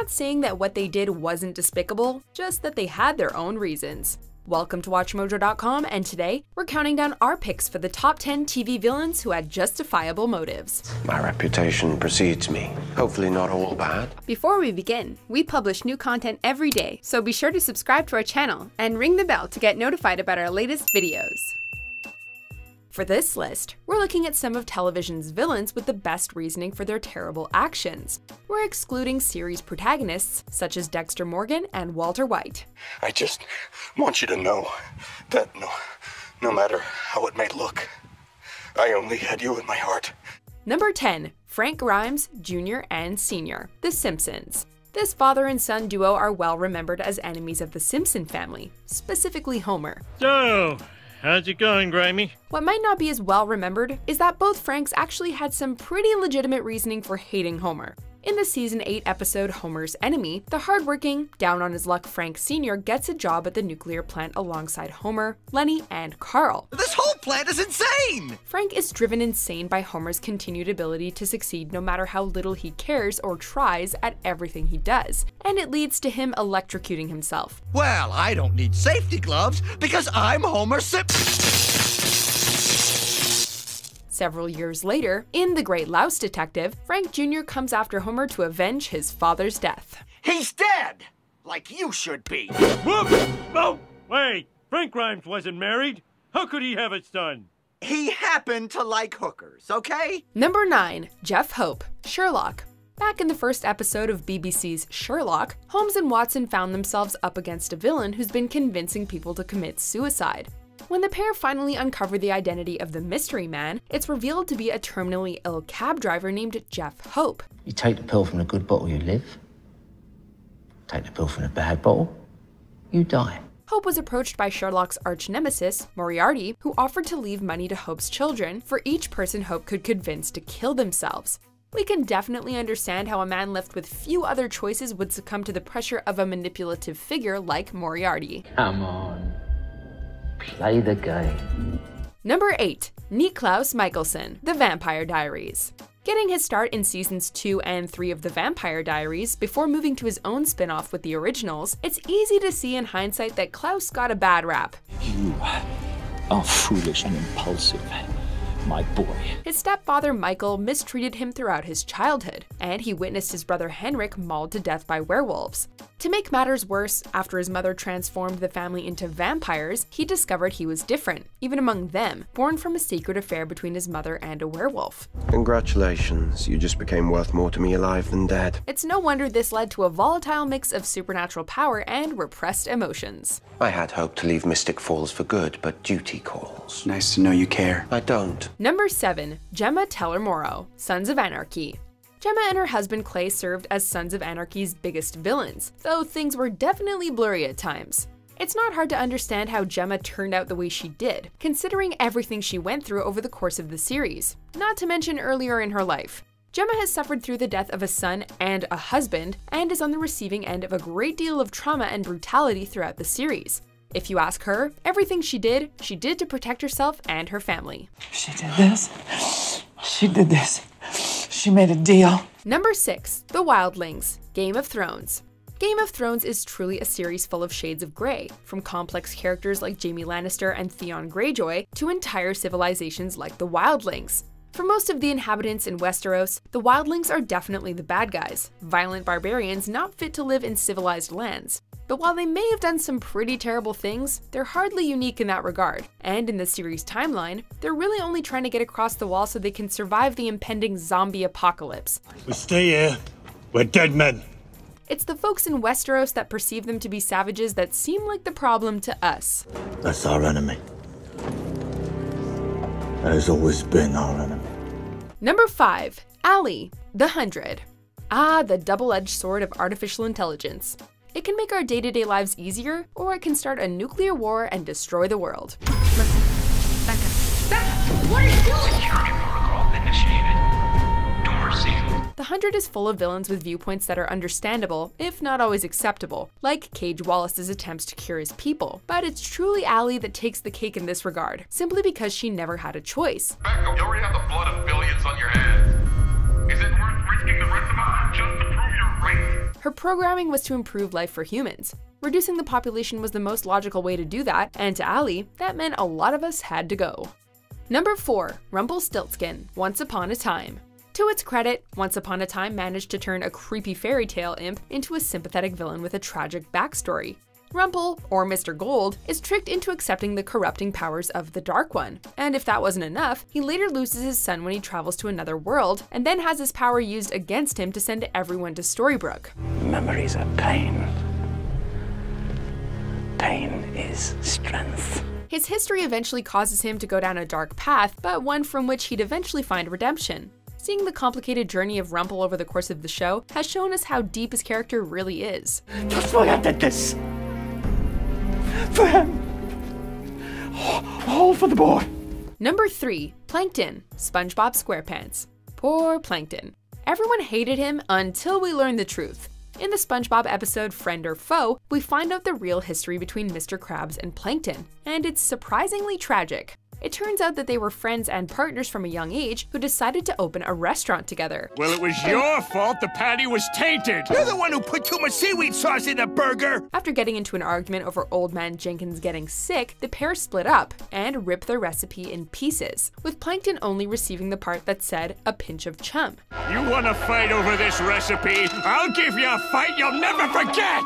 not saying that what they did wasn't despicable, just that they had their own reasons. Welcome to WatchMojo.com, and today we're counting down our picks for the top 10 TV villains who had justifiable motives. My reputation precedes me. Hopefully not all bad. Before we begin, we publish new content every day, so be sure to subscribe to our channel and ring the bell to get notified about our latest videos. For this list, we're looking at some of television's villains with the best reasoning for their terrible actions. We're excluding series protagonists such as Dexter Morgan and Walter White. I just want you to know that no matter how it may look, I only had you in my heart. Number 10. Frank Grimes, Jr. and Sr., The Simpsons. This father and son duo are well remembered as enemies of the Simpson family, specifically Homer. So, how's it going, Grammy? What might not be as well remembered is that both Franks actually had some pretty legitimate reasoning for hating Homer. In the season 8 episode Homer's Enemy, the hardworking, down-on-his-luck Frank Sr. gets a job at the nuclear plant alongside Homer, Lenny, and Carl. This whole plant is insane! Frank is driven insane by Homer's continued ability to succeed no matter how little he cares or tries at everything he does, and it leads to him electrocuting himself. Well, I don't need safety gloves because I'm Homer Simpson. Several years later, in The Great Louse Detective, Frank Jr. comes after Homer to avenge his father's death. He's dead! Like you should be. Oh, wait, Frank Grimes wasn't married. How could he have a son? He happened to like hookers, okay? Number 9. Jeff Hope, Sherlock. Back in the first episode of BBC's Sherlock, Holmes and Watson found themselves up against a villain who's been convincing people to commit suicide. When the pair finally uncover the identity of the mystery man, it's revealed to be a terminally ill cab driver named Jeff Hope. You take the pill from the good bottle, you live. Take the pill from the bad bottle, you die. Hope was approached by Sherlock's arch-nemesis, Moriarty, who offered to leave money to Hope's children for each person Hope could convince to kill themselves. We can definitely understand how a man left with few other choices would succumb to the pressure of a manipulative figure like Moriarty. Come on. Play the game. Number 8. Niklaus Mikaelson, The Vampire Diaries. Getting his start in seasons 2 and 3 of The Vampire Diaries before moving to his own spin-off with the originals, it's easy to see in hindsight that Klaus got a bad rap. You are foolish and impulsive, my boy. His stepfather Michael mistreated him throughout his childhood, and he witnessed his brother Henrik mauled to death by werewolves. To make matters worse, after his mother transformed the family into vampires, he discovered he was different, even among them, born from a secret affair between his mother and a werewolf. Congratulations, you just became worth more to me alive than dead. It's no wonder this led to a volatile mix of supernatural power and repressed emotions. I had hoped to leave Mystic Falls for good, but duty calls. Nice to know you care. I don't. Number 7. Gemma Morrow, Sons of Anarchy. Gemma and her husband Clay served as Sons of Anarchy's biggest villains, though things were definitely blurry at times. It's not hard to understand how Gemma turned out the way she did, considering everything she went through over the course of the series, not to mention earlier in her life. Gemma has suffered through the death of a son and a husband, and is on the receiving end of a great deal of trauma and brutality throughout the series. If you ask her, everything she did to protect herself and her family. She did this. She did this. She made a deal. Number 6. The Wildlings, Game of Thrones. Game of Thrones is truly a series full of shades of grey, from complex characters like Jaime Lannister and Theon Greyjoy to entire civilizations like the Wildlings. For most of the inhabitants in Westeros, the Wildlings are definitely the bad guys, violent barbarians not fit to live in civilized lands. But while they may have done some pretty terrible things, they're hardly unique in that regard. And in the series timeline, they're really only trying to get across the wall so they can survive the impending zombie apocalypse. We stay here. We're dead men. It's the folks in Westeros that perceive them to be savages that seem like the problem to us. That's our enemy. That has always been our enemy. Number 5. A.L.I.E, The 100. Ah, the double-edged sword of artificial intelligence. It can make our day-to-day lives easier, or it can start a nuclear war and destroy the world. Listen, back up. What are you doing? Security protocol initiated. Door sealed. The 100 is full of villains with viewpoints that are understandable, if not always acceptable, like Cage Wallace's attempts to cure his people. But it's truly A.L.I.E that takes the cake in this regard, simply because she never had a choice. Back up. You already have the blood of billions on your hands. Is it worth risking the rest of us just to prove you're right? Her programming was to improve life for humans. Reducing the population was the most logical way to do that, and to A.L.I.E, that meant a lot of us had to go. Number 4. Rumpelstiltskin, Once Upon a Time. To its credit, Once Upon a Time managed to turn a creepy fairy tale imp into a sympathetic villain with a tragic backstory. Rumpel, or Mr. Gold, is tricked into accepting the corrupting powers of the Dark One, and if that wasn't enough, he later loses his son when he travels to another world, and then has his power used against him to send everyone to Storybrooke. Memories are pain. Pain is strength. His history eventually causes him to go down a dark path, but one from which he'd eventually find redemption. Seeing the complicated journey of Rumpel over the course of the show has shown us how deep his character really is. That's why I did this. For him. All for the boy. Number 3. Plankton, SpongeBob SquarePants. Poor Plankton. Everyone hated him until we learned the truth. In the SpongeBob episode Friend or Foe, we find out the real history between Mr. Krabs and Plankton, and it's surprisingly tragic. It turns out that they were friends and partners from a young age who decided to open a restaurant together. Well, it was your fault the patty was tainted. You're the one who put too much seaweed sauce in the burger. After getting into an argument over Old Man Jenkins getting sick, the pair split up and ripped their recipe in pieces, with Plankton only receiving the part that said a pinch of chum. You want to fight over this recipe? I'll give you a fight you'll never forget!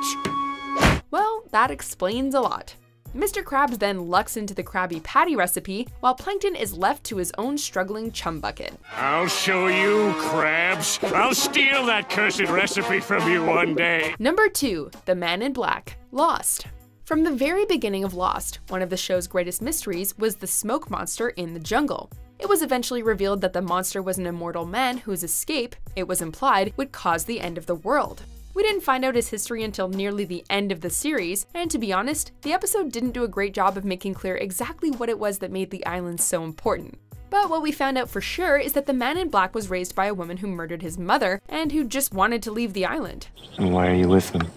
Well, that explains a lot. Mr. Krabs then lucks into the Krabby Patty recipe, while Plankton is left to his own struggling chum bucket. I'll show you, Krabs. I'll steal that cursed recipe from you one day. Number 2. The Man in Black, Lost. From the very beginning of Lost, one of the show's greatest mysteries was the smoke monster in the jungle. It was eventually revealed that the monster was an immortal man whose escape, it was implied, would cause the end of the world. We didn't find out his history until nearly the end of the series, and to be honest, the episode didn't do a great job of making clear exactly what it was that made the island so important. But what we found out for sure is that the Man in Black was raised by a woman who murdered his mother, and who just wanted to leave the island. And why are you with them?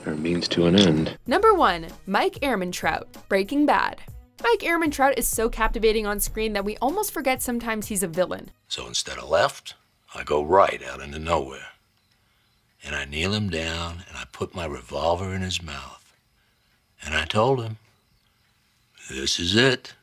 They're a means to an end. Number 1. Mike Ehrmantraut, Breaking Bad. Mike Ehrmantraut is so captivating on screen that we almost forget sometimes he's a villain. So instead of left, I go right out into nowhere. And I kneel him down, and I put my revolver in his mouth. And I told him, this is it.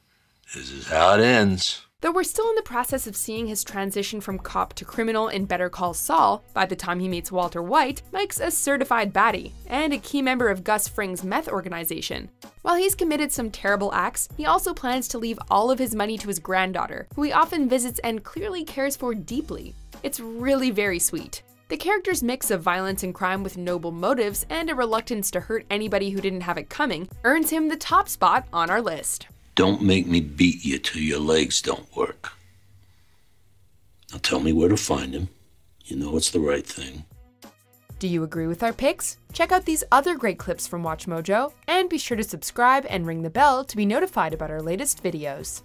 This is how it ends. Though we're still in the process of seeing his transition from cop to criminal in Better Call Saul, by the time he meets Walter White, Mike's a certified baddie, and a key member of Gus Fring's meth organization. While he's committed some terrible acts, he also plans to leave all of his money to his granddaughter, who he often visits and clearly cares for deeply. It's really very sweet. The character's mix of violence and crime with noble motives and a reluctance to hurt anybody who didn't have it coming earns him the top spot on our list. Don't make me beat you till your legs don't work. Now tell me where to find him. You know it's the right thing. Do you agree with our picks? Check out these other great clips from WatchMojo, and be sure to subscribe and ring the bell to be notified about our latest videos.